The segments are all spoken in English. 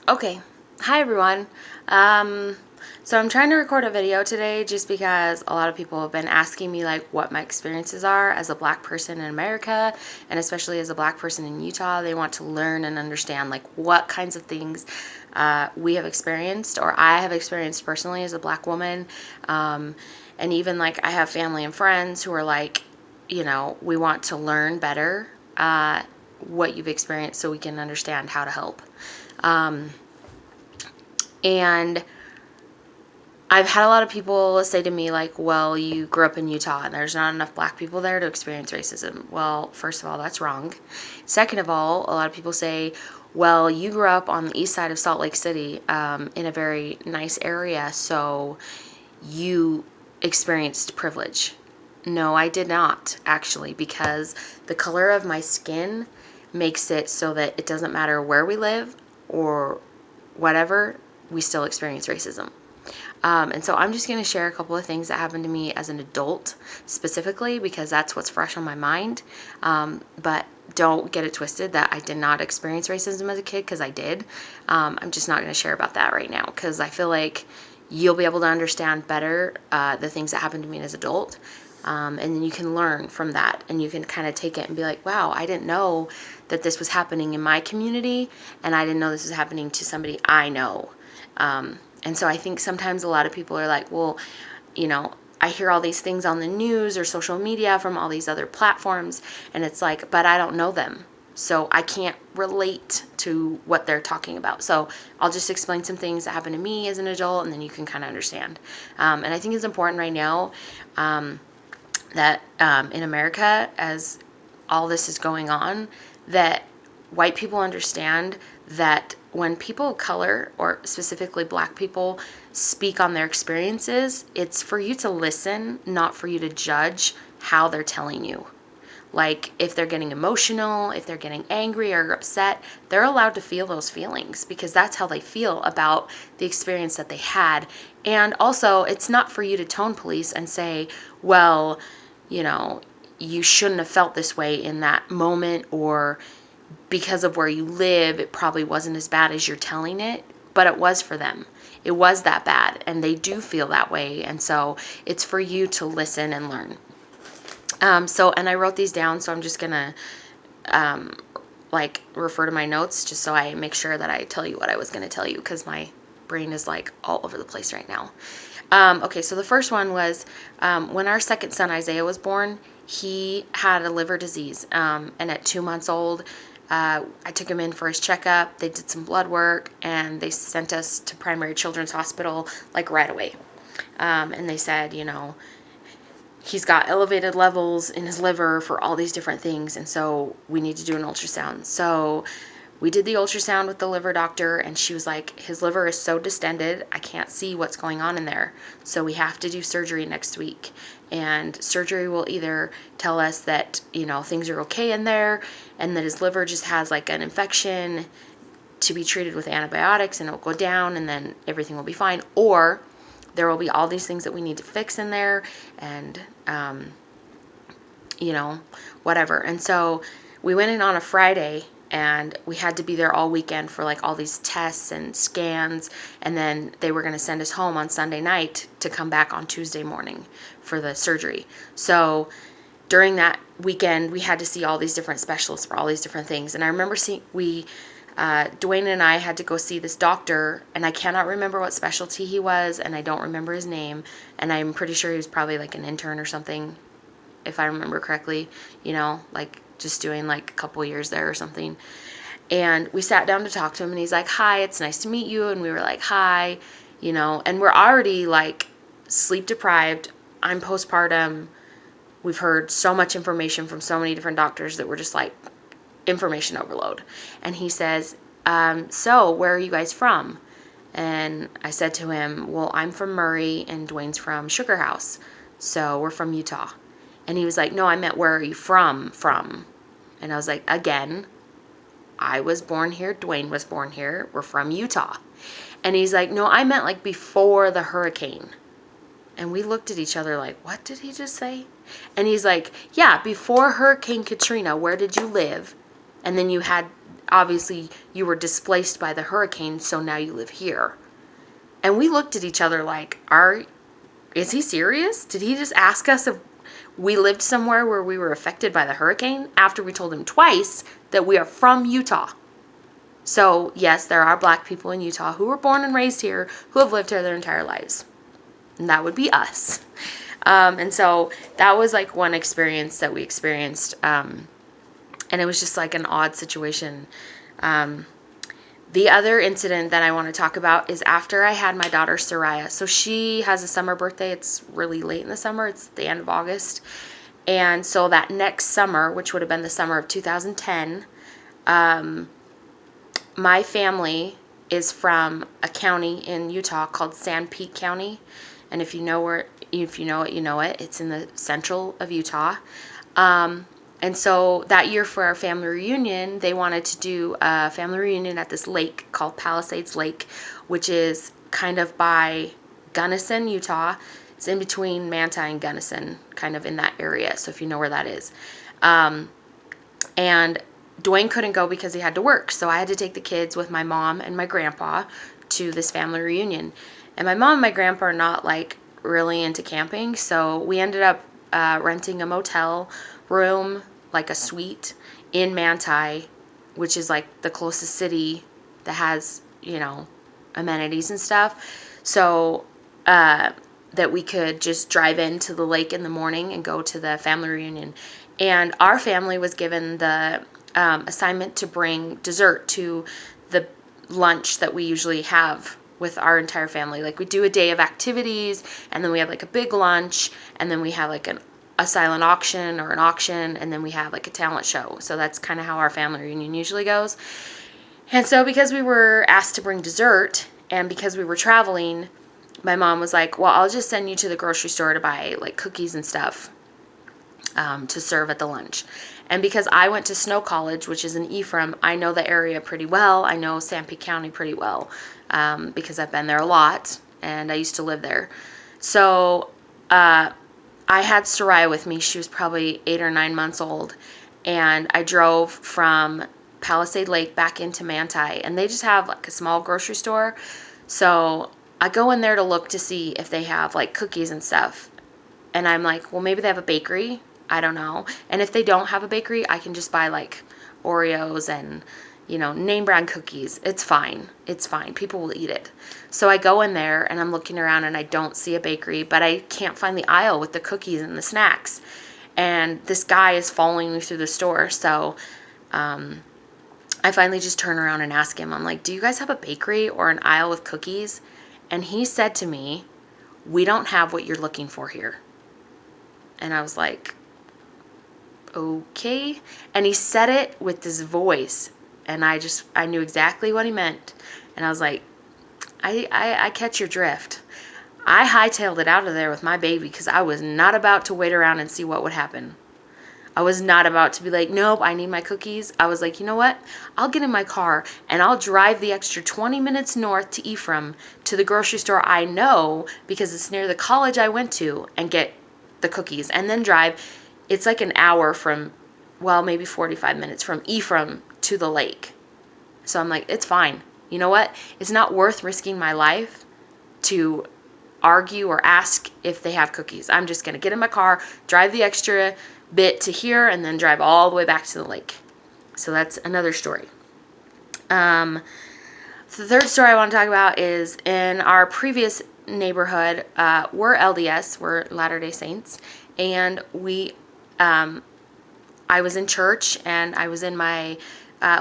Okay, hi everyone. So I'm trying to record a video today just because a lot of people have been asking me like what my experiences are as a black person in America, and especially as a black person in Utah. They want to learn and understand like what kinds of things we have experienced or I have experienced personally as a black woman. And even like I have family and friends who are like, we want to learn better what you've experienced so we can understand how to help. And I've had a lot of people say to me, like, well, you grew up in Utah and there's not enough black people there to experience racism. Well, first of all, that's wrong. Second of all, a lot of people say, well, you grew up on the east side of Salt Lake City in a very nice area, so you experienced privilege. No, I did not, actually, because the color of my skin makes it so that it doesn't matter where we live or whatever, we still experience racism. And so I'm just going to share a couple of things that happened to me as an adult specifically because that's what's fresh on my mind. But don't get it twisted that I did not experience racism as a kid, because I did. I'm just not going to share about that right now because I feel like you'll be able to understand better the things that happened to me as an adult. And then you can learn from that and you can kind of take it and be like, wow, I didn't know that this was happening in my community, and I didn't know this was happening to somebody I know. And so I think sometimes a lot of people are like, well, I hear all these things on the news or social media from all these other platforms, and it's like, but I don't know them. So I can't relate to what they're talking about. So I'll just explain some things that happened to me as an adult, and then you can kind of understand. And I think it's important right now that in America, as all this is going on, that white people understand that when people of color, or specifically black people, speak on their experiences, it's for you to listen, not for you to judge how they're telling you. Like, if they're getting emotional, if they're getting angry or upset, they're allowed to feel those feelings because that's how they feel about the experience that they had. And also, it's not for you to tone police and say, well, you shouldn't have felt this way in that moment, or because of where you live, it probably wasn't as bad as you're telling it, but it was for them. It was that bad, and they do feel that way. And so it's for you to listen and learn. And I wrote these down, so I'm just gonna refer to my notes just so I make sure that I tell you what I was gonna tell you, because my brain is like all over the place right now. Okay, so the first one was when our second son Isaiah was born. He had a liver disease, and at 2 months old, I took him in for his checkup. They did some blood work, and they sent us to Primary Children's Hospital like right away. And they said, he's got elevated levels in his liver for all these different things, and so we need to do an ultrasound. So we did the ultrasound with the liver doctor, and she was like, his liver is so distended, I can't see what's going on in there. So we have to do surgery next week. And surgery will either tell us that, things are okay in there and that his liver just has like an infection to be treated with antibiotics and it'll go down and then everything will be fine. Or there will be all these things that we need to fix in there and, whatever. And so we went in on a Friday, and we had to be there all weekend for like all these tests and scans, and then they were going to send us home on Sunday night to come back on Tuesday morning for the surgery. So during that weekend, we had to see all these different specialists for all these different things. And I remember Dwayne and I had to go see this doctor, and I cannot remember what specialty he was, and I don't remember his name, and I'm pretty sure he was probably like an intern or something, if I remember correctly, like just doing like a couple years there or something. And we sat down to talk to him, and he's like, hi, it's nice to meet you. And we were like, hi, and we're already like sleep deprived. I'm postpartum. We've heard so much information from so many different doctors that we're just like information overload. And he says, so where are you guys from? And I said to him, well, I'm from Murray and Dwayne's from Sugar House. So we're from Utah. And he was like, no, I meant, where are you from? And I was like, again, I was born here. Dwayne was born here. We're from Utah. And he's like, no, I meant like before the hurricane. And we looked at each other like, what did he just say? And he's like, yeah, before Hurricane Katrina, where did you live? And then you had obviously you were displaced by the hurricane, so now you live here. And we looked at each other like, is he serious? Did he just ask us if we lived somewhere where we were affected by the hurricane after we told him twice that we are from Utah? So yes, there are black people in Utah who were born and raised here, who have lived here their entire lives. And that would be us. And so that was like one experience that we experienced. And it was just like an odd situation. The other incident that I want to talk about is after I had my daughter Soraya. So she has a summer birthday. It's really late in the summer. It's the end of August. And so that next summer, which would have been the summer of 2010, my family is from a county in Utah called Sanpete County. And if you know it, you know it. It's in the central of Utah. And so that year for our family reunion, they wanted to do a family reunion at this lake called Palisades Lake, which is kind of by Gunnison, Utah. It's in between Manti and Gunnison, kind of in that area. So if you know where that is. And Dwayne couldn't go because he had to work. So I had to take the kids with my mom and my grandpa to this family reunion. And my mom and my grandpa are not like really into camping. So we ended up renting a motel room, like a suite in Manti, which is like the closest city that has, amenities and stuff. So that we could just drive into the lake in the morning and go to the family reunion. And our family was given the assignment to bring dessert to the lunch that we usually have with our entire family. Like we do a day of activities, and then we have like a big lunch, and then we have like a silent auction or an auction, and then we have like a talent show. So that's kind of how our family reunion usually goes. And so because we were asked to bring dessert, and because we were traveling, my mom was like, well, I'll just send you to the grocery store to buy like cookies and stuff to serve at the lunch. And because I went to Snow College, which is in Ephraim, I know the area pretty well. I know Sanpete County pretty well because I've been there a lot, and I used to live there. So I had Soraya with me. She was probably 8 or 9 months old. And I drove from Palisade Lake back into Manti. And they just have like a small grocery store. So I go in there to look to see if they have like cookies and stuff. And I'm like, well, maybe they have a bakery. I don't know. And if they don't have a bakery, I can just buy like Oreos and, name brand cookies. It's fine. It's fine. People will eat it. So I go in there and I'm looking around and I don't see a bakery, but I can't find the aisle with the cookies and the snacks. And this guy is following me through the store. So I finally just turn around and ask him, I'm like, do you guys have a bakery or an aisle with cookies? And he said to me, we don't have what you're looking for here. And I was like, okay. And he said it with this voice. And I knew exactly what he meant. And I was like, I catch your drift. I hightailed it out of there with my baby because I was not about to wait around and see what would happen. I was not about to be like, nope, I need my cookies. I was like, you know what? I'll get in my car and I'll drive the extra 20 minutes north to Ephraim to the grocery store I know because it's near the college I went to and get the cookies and then drive. It's like an hour from, maybe 45 minutes from Ephraim to the lake. So I'm like, it's fine. You know what? It's not worth risking my life to argue or ask if they have cookies. I'm just going to get in my car, drive the extra bit to here, and then drive all the way back to the lake. So that's another story. The third story I want to talk about is in our previous neighborhood, we're LDS, we're Latter-day Saints, and I was in church, and I was in my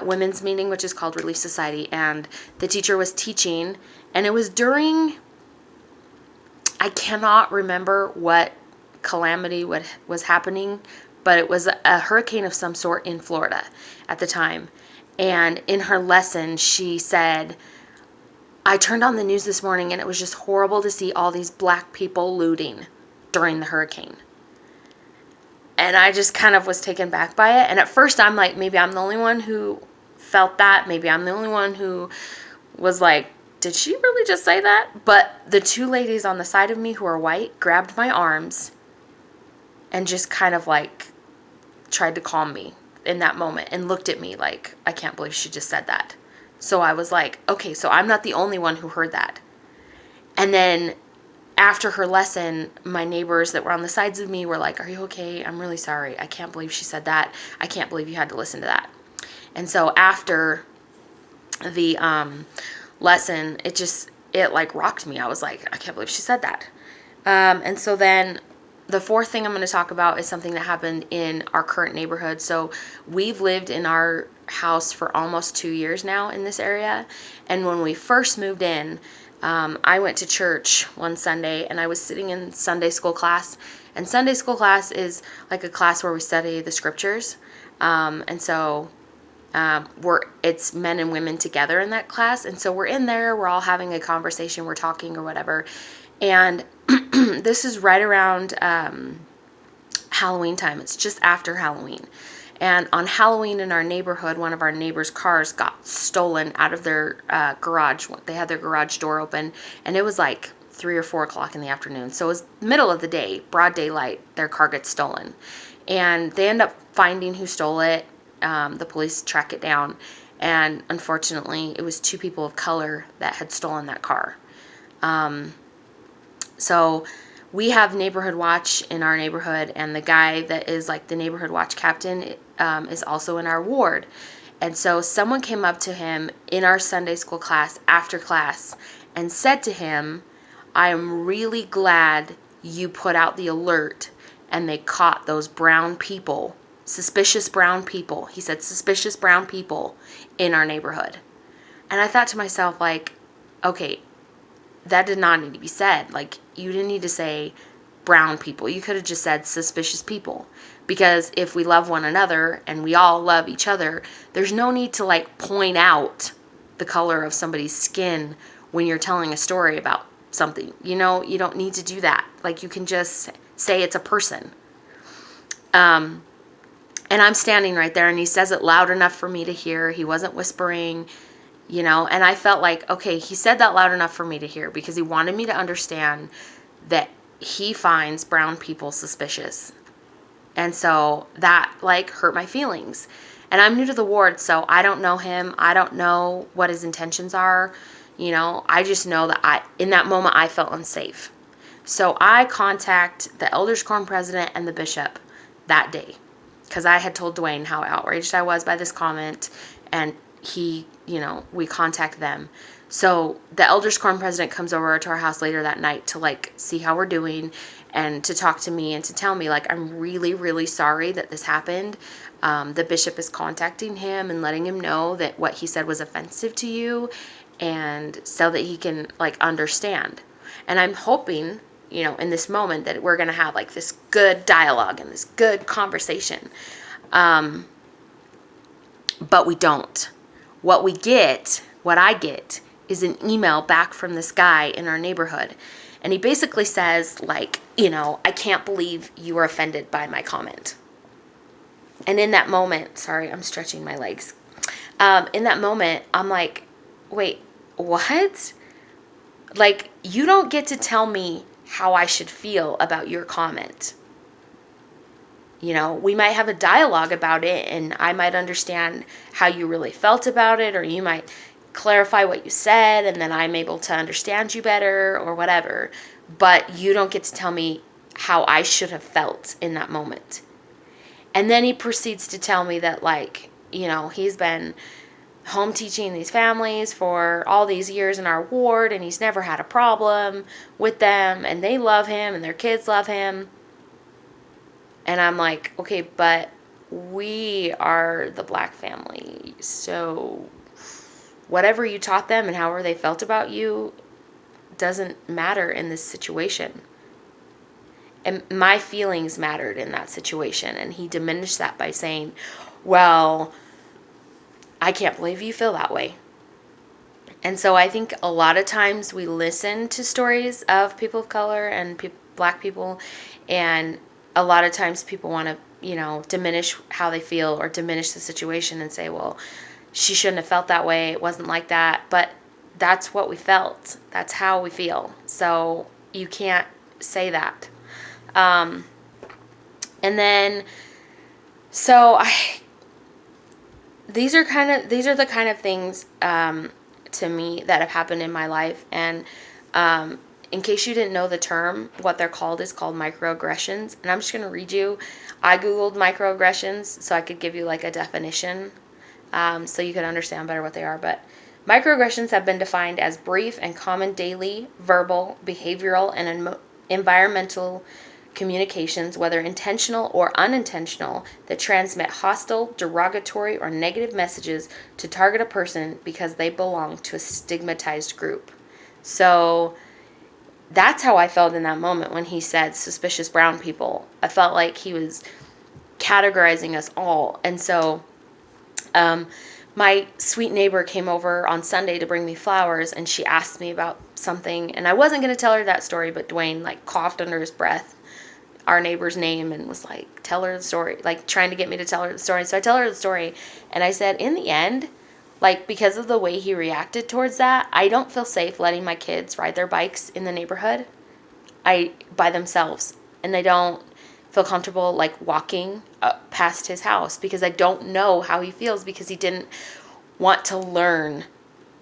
women's meeting, which is called Relief Society, and the teacher was teaching, and it was during, I cannot remember what calamity was happening, but it was a hurricane of some sort in Florida at the time. And in her lesson, she said, I turned on the news this morning and it was just horrible to see all these black people looting during the hurricane. And I just kind of was taken back by it. And at first I'm like, maybe I'm the only one who felt that. Maybe I'm the only one who was like, did she really just say that? But the two ladies on the side of me who are white grabbed my arms and just kind of like tried to calm me. in that moment and looked at me like, I can't believe she just said that. So I was like, okay, so I'm not the only one who heard that. And then after her lesson, my neighbors that were on the sides of me were like, are you okay? I'm really sorry. I can't believe she said that. I can't believe you had to listen to that. And so after the lesson, it like rocked me. I was like, I can't believe she said that. And so then the fourth thing I'm going to talk about is something that happened in our current neighborhood. So we've lived in our house for almost 2 years now in this area. And when we first moved in, I went to church one Sunday and I was sitting in Sunday school class. And Sunday school class is like a class where we study the scriptures. And so it's men and women together in that class. And so we're in there, we're all having a conversation, we're talking or whatever. And this is right around Halloween time. It's just after Halloween. And on Halloween in our neighborhood, one of our neighbors' cars got stolen out of their garage. They had their garage door open, and it was like 3 or 4 o'clock in the afternoon. So it was middle of the day, broad daylight, their car gets stolen. And they end up finding who stole it. The police track it down. And unfortunately, it was 2 people of color that had stolen that car. So we have neighborhood watch in our neighborhood, and the guy that is like the neighborhood watch captain is also in our ward. And so someone came up to him in our Sunday school class after class and said to him, I am really glad you put out the alert and they caught those brown people, suspicious brown people. He said suspicious brown people in our neighborhood. And I thought to myself, like, okay, that did not need to be said. Like, you didn't need to say brown people. You could have just said suspicious people. Because if we love one another and we all love each other, there's no need to like point out the color of somebody's skin when you're telling a story about something. You know, you don't need to do that. Like, you can just say it's a person. And I'm standing right there and he says it loud enough for me to hear. He wasn't whispering. You know, and I felt like, okay, he said that loud enough for me to hear because he wanted me to understand that he finds brown people suspicious. And so that like hurt my feelings. And I'm new to the ward, so I don't know him. I don't know what his intentions are. You know, I just know that in that moment, I felt unsafe. So I contact the elders quorum president and the bishop that day because I had told Dwayne how outraged I was by this comment, and we contact them. So the elders quorum president comes over to our house later that night to like see how we're doing and to talk to me and to tell me like, I'm really, really sorry that this happened. The bishop is contacting him and letting him know that what he said was offensive to you, and so that he can like understand. And I'm hoping, in this moment that we're going to have like this good dialogue and this good conversation. But we don't. What I get is an email back from this guy in our neighborhood. And he basically says, like, I can't believe you were offended by my comment. And in that moment, sorry, I'm stretching my legs. In that moment, I'm like, wait, what? Like, you don't get to tell me how I should feel about your comment. We might have a dialogue about it and I might understand how you really felt about it, or you might clarify what you said and then I'm able to understand you better or whatever. But you don't get to tell me how I should have felt in that moment. And then he proceeds to tell me that, like, he's been home teaching these families for all these years in our ward and he's never had a problem with them and they love him and their kids love him. And I'm like, okay, but we are the black family. So whatever you taught them and however they felt about you doesn't matter in this situation. And my feelings mattered in that situation. And he diminished that by saying, well, I can't believe you feel that way. And so I think a lot of times we listen to stories of people of color and black people, and a lot of times people want to, diminish how they feel or diminish the situation and say, well, she shouldn't have felt that way. It wasn't like that. But that's what we felt. That's how we feel. So you can't say that. And then, so these are the kind of things to me that have happened in my life. And in case you didn't know the term, what they're called is called microaggressions. And I'm just going to read you. I Googled microaggressions so I could give you like a definition, so you could understand better what they are. But microaggressions have been defined as brief and common daily, verbal, behavioral, and environmental communications, whether intentional or unintentional, that transmit hostile, derogatory, or negative messages to target a person because they belong to a stigmatized group. So that's how I felt in that moment when he said suspicious brown people. I felt like he was categorizing us all. And so my sweet neighbor came over on Sunday to bring me flowers, and she asked me about something, and I wasn't going to tell her that story, but Dwayne like coughed under his breath our neighbor's name and was like, tell her the story, like trying to get me to tell her the story. So I tell her the story, and I said, in the end, like, because of the way he reacted towards that, I don't feel safe letting my kids ride their bikes in the neighborhood by themselves, and I don't feel comfortable like walking up past his house because I don't know how he feels, because he didn't want to learn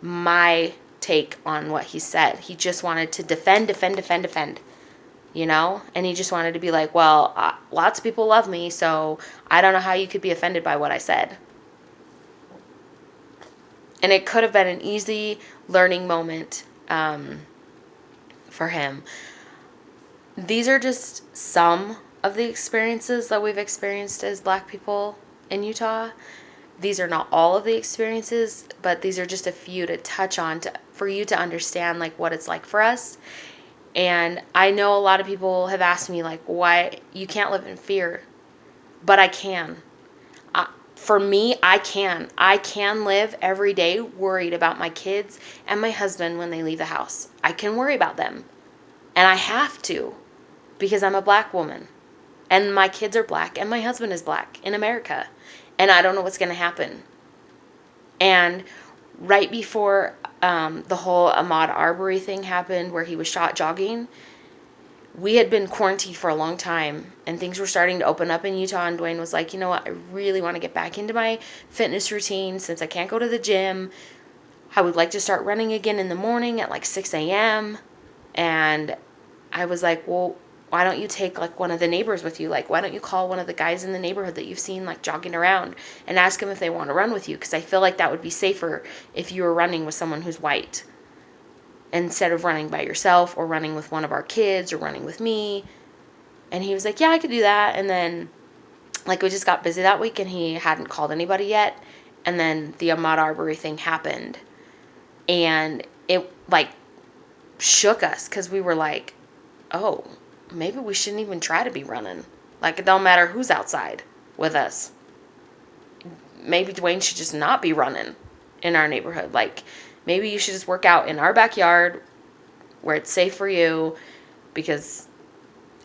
my take on what he said. He just wanted to defend, you know? And he just wanted to be like, well, lots of people love me, so I don't know how you could be offended by what I said. And it could have been an easy learning moment for him. These are just some of the experiences that we've experienced as Black people in Utah. These are not all of the experiences, but these are just a few to touch on for you to understand like what it's like for us. And I know a lot of people have asked me like, why you can't live in fear, but I can. For me, I can live every day worried about my kids and my husband when they leave the house. I can worry about them, and I have to, because I'm a Black woman, and my kids are Black, and my husband is Black in America, and I don't know what's going to happen. And right before the whole Ahmaud Arbery thing happened, where he was shot jogging, we had been quarantined for a long time, and things were starting to open up in Utah, and Dwayne was like, you know what, I really want to get back into my fitness routine since I can't go to the gym. I would like to start running again in the morning at like 6 a.m. And I was like, well, why don't you take like one of the neighbors with you? Like, why don't you call one of the guys in the neighborhood that you've seen like jogging around and ask them if they want to run with you? Because I feel like that would be safer if you were running with someone who's white, instead of running by yourself or running with one of our kids or running with me. And he was like, yeah, I could do that. And then like we just got busy that week and he hadn't called anybody yet. And then the Ahmaud Arbery thing happened, and it like shook us, because we were like, oh, maybe we shouldn't even try to be running. Like, it don't matter who's outside with us. Maybe Dwayne should just not be running in our neighborhood. Like, maybe you should just work out in our backyard where it's safe for you, because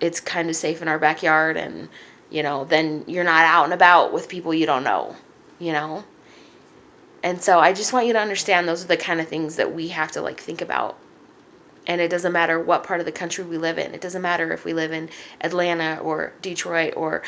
it's kind of safe in our backyard, and, you know, then you're not out and about with people you don't know, you know? And so I just want you to understand those are the kind of things that we have to, like, think about. And it doesn't matter what part of the country we live in. It doesn't matter if we live in Atlanta or Detroit or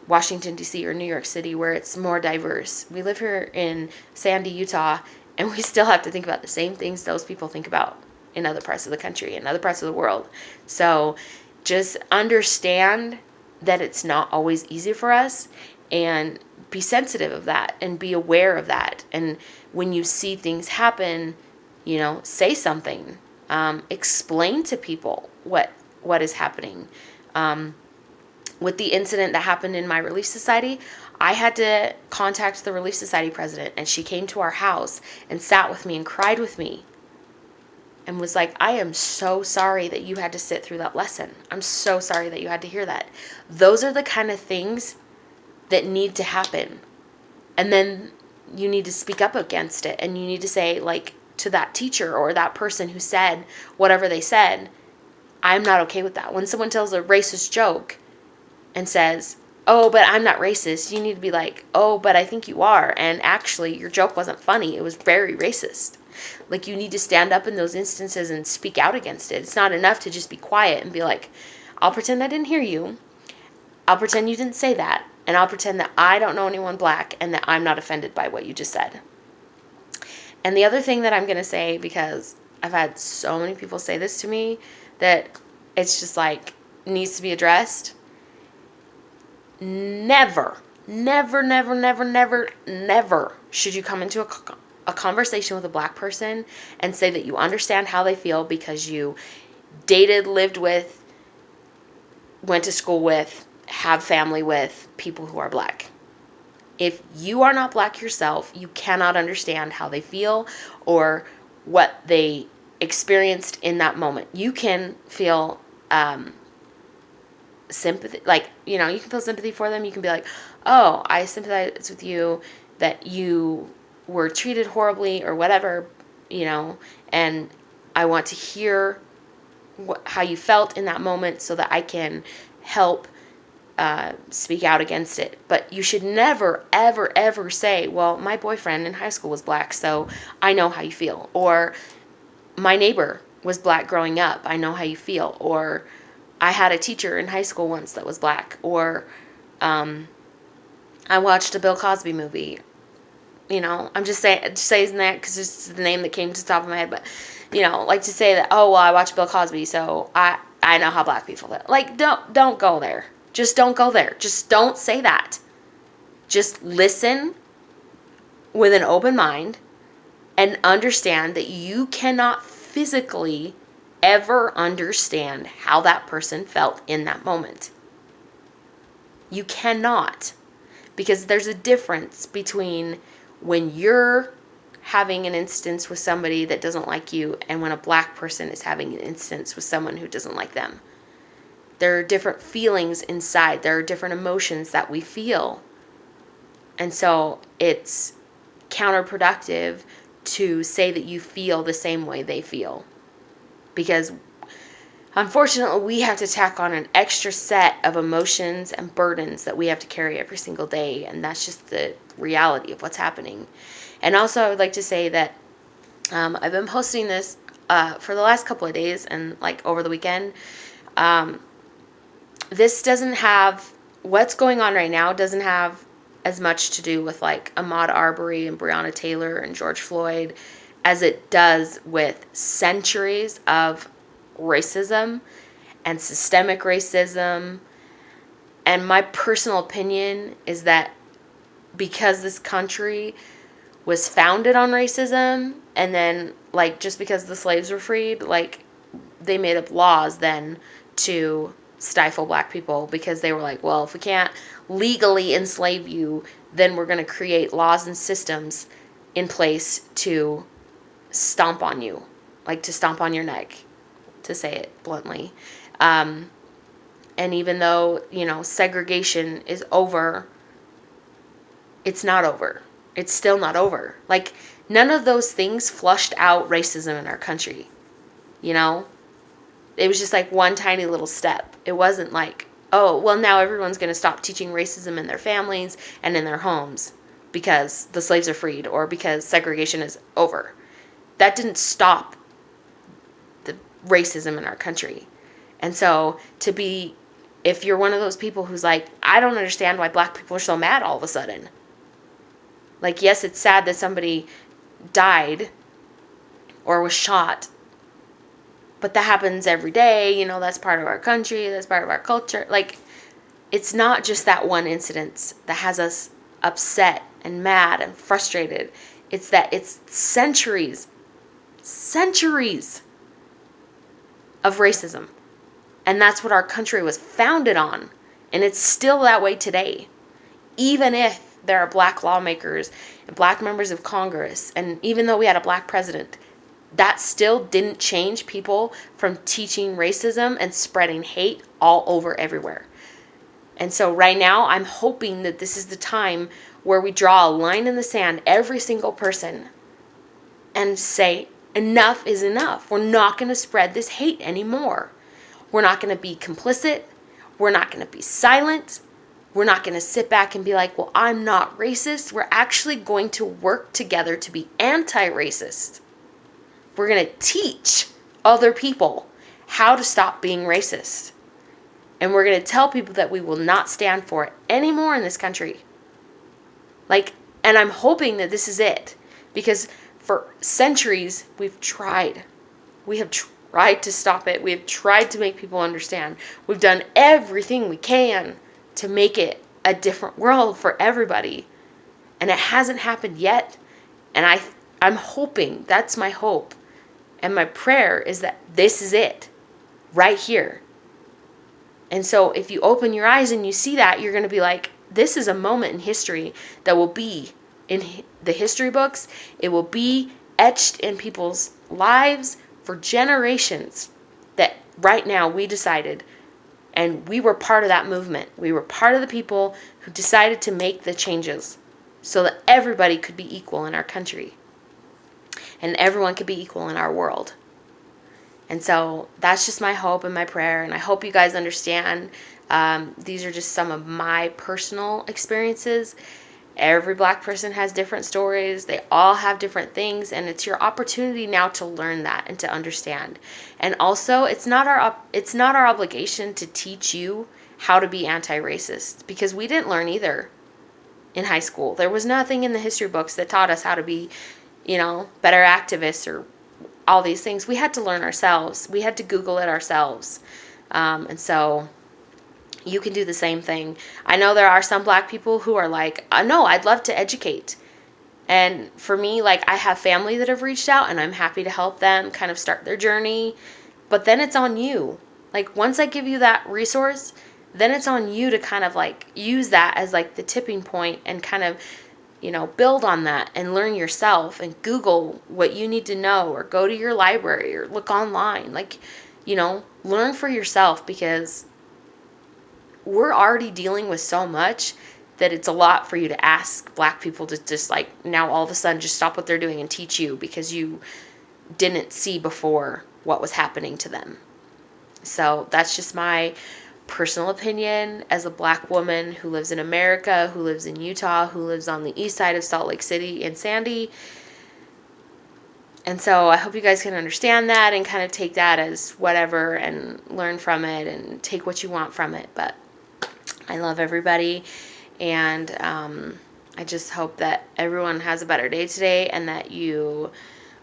Washington, D.C. or New York City, where it's more diverse. We live here in Sandy, Utah, and we still have to think about the same things those people think about in other parts of the country and other parts of the world. So just understand that it's not always easy for us, and be sensitive of that and be aware of that. And when you see things happen, you know, say something. Explain to people what is happening. With the incident that happened in my Relief Society, I had to contact the Relief Society president, and she came to our house and sat with me and cried with me and was like, I am so sorry that you had to sit through that lesson. I'm so sorry that you had to hear that. Those are the kind of things that need to happen. And then you need to speak up against it, and you need to say, like, to that teacher or that person who said whatever they said, I'm not okay with that. When someone tells a racist joke and says, oh, but I'm not racist, you need to be like, oh, but I think you are, and actually your joke wasn't funny, it was very racist. Like, you need to stand up in those instances and speak out against it. It's not enough to just be quiet and be like, I'll pretend I didn't hear you, I'll pretend you didn't say that, And I'll pretend that I don't know anyone black and that I'm not offended by what you just said. And the other thing that I'm going to say, because I've had so many people say this to me, that it's just like needs to be addressed. Never should you come into a conversation with a black person and say that you understand how they feel because you dated, lived with, went to school with, have family with people who are black. If you are not black yourself, you cannot understand how they feel or what they experienced in that moment. You can feel sympathy, like, you know, you can feel sympathy for them. You can be like, oh, I sympathize with you that you were treated horribly or whatever, you know, and I want to hear how you felt in that moment so that I can help speak out against it. But you should never, ever, ever say, well, my boyfriend in high school was black, so I know how you feel. Or my neighbor was black growing up, I know how you feel. Or I had a teacher in high school once that was black. Or I watched a Bill Cosby movie. You know, I'm just saying that because it's the name that came to the top of my head. But, you know, like to say that, oh, well, I watched Bill Cosby, so I know how black people feel. Like, don't go there. Just don't go there. Just don't say that. Just listen with an open mind and understand that you cannot physically ever understand how that person felt in that moment. You cannot. Because there's a difference between when you're having an instance with somebody that doesn't like you and when a black person is having an instance with someone who doesn't like them. There are different feelings inside. There are different emotions that we feel. And so it's counterproductive to say that you feel the same way they feel. Because unfortunately, we have to tack on an extra set of emotions and burdens that we have to carry every single day. And that's just the reality of what's happening. And also, I would like to say that I've been posting this for the last couple of days and like over the weekend. This doesn't have, what's going on right now doesn't have as much to do with like Ahmaud Arbery and Breonna Taylor and George Floyd as it does with centuries of racism and systemic racism. And my personal opinion is that because this country was founded on racism, and then like just because the slaves were freed, like they made up laws then to stifle black people because they were like, well, if we can't legally enslave you, then we're going to create laws and systems in place to stomp on you, like to stomp on your neck, to say it bluntly. And even though, you know, segregation is over, it's not over. It's still not over. Like, none of those things flushed out racism in our country, you know? It was just like one tiny little step. It wasn't like, oh, well, now everyone's going to stop teaching racism in their families and in their homes because the slaves are freed or because segregation is over. That didn't stop the racism in our country. And so if you're one of those people who's like, I don't understand why black people are so mad all of a sudden. Like, yes, it's sad that somebody died or was shot, but that happens every day. You know, that's part of our country. That's part of our culture. Like, it's not just that one incident that has us upset and mad and frustrated. It's that it's centuries of racism. And that's what our country was founded on. And it's still that way today. Even if there are black lawmakers and black members of Congress, and even though we had a black president, that still didn't change people from teaching racism and spreading hate all over everywhere. And so right now, I'm hoping that this is the time where we draw a line in the sand, every single person, and say, enough is enough. We're not going to spread this hate anymore. We're not going to be complicit. We're not going to be silent. We're not going to sit back and be like, well, I'm not racist. We're actually going to work together to be anti-racist. We're going to teach other people how to stop being racist. And we're going to tell people that we will not stand for it anymore in this country. Like, and I'm hoping that this is it. Because for centuries, we've tried. We have tried to stop it. We have tried to make people understand. We've done everything we can to make it a different world for everybody. And it hasn't happened yet. And I'm hoping, that's my hope. And my prayer is that this is it. Right here. And so if you open your eyes and you see that, you're going to be like, this is a moment in history that will be in the history books. It will be etched in people's lives for generations, that right now we decided, and we were part of that movement. We were part of the people who decided to make the changes so that everybody could be equal in our country and everyone could be equal in our world. And so that's just my hope and my prayer, and I hope you guys understand. These are just some of my personal experiences. Every Black person has different stories. They all have different things, and it's your opportunity now to learn that and to understand. And also, it's not our obligation to teach you how to be anti-racist, because we didn't learn either in high school. There was nothing in the history books that taught us how to be, better activists or all these things. We had to learn ourselves. We had to Google it ourselves. And so you can do the same thing. I know there are some Black people who are like, no, I'd love to educate. And for me, like, I have family that have reached out, and I'm happy to help them kind of start their journey. But then it's on you. Like, once I give you that resource, then it's on you to kind of like use that as like the tipping point and kind of, build on that and learn yourself and Google what you need to know, or go to your library or look online. Like, learn for yourself, because we're already dealing with so much that it's a lot for you to ask Black people to just like now all of a sudden just stop what they're doing and teach you because you didn't see before what was happening to them. So that's just my personal opinion as a Black woman who lives in America, who lives in Utah, who lives on the east side of Salt Lake City and Sandy. And so I hope you guys can understand that and kind of take that as whatever and learn from it and take what you want from it. But I love everybody, and I just hope that everyone has a better day today, and that you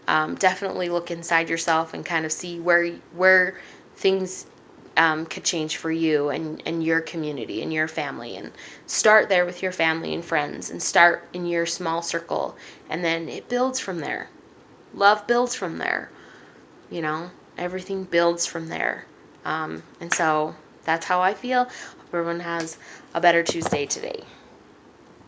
definitely look inside yourself and kind of see where things could change for you and your community and your family, and start there with your family and friends, and start in your small circle, and then it builds from there. Love builds from there. Everything builds from there. And so that's how I feel. Hope everyone has a better Tuesday today.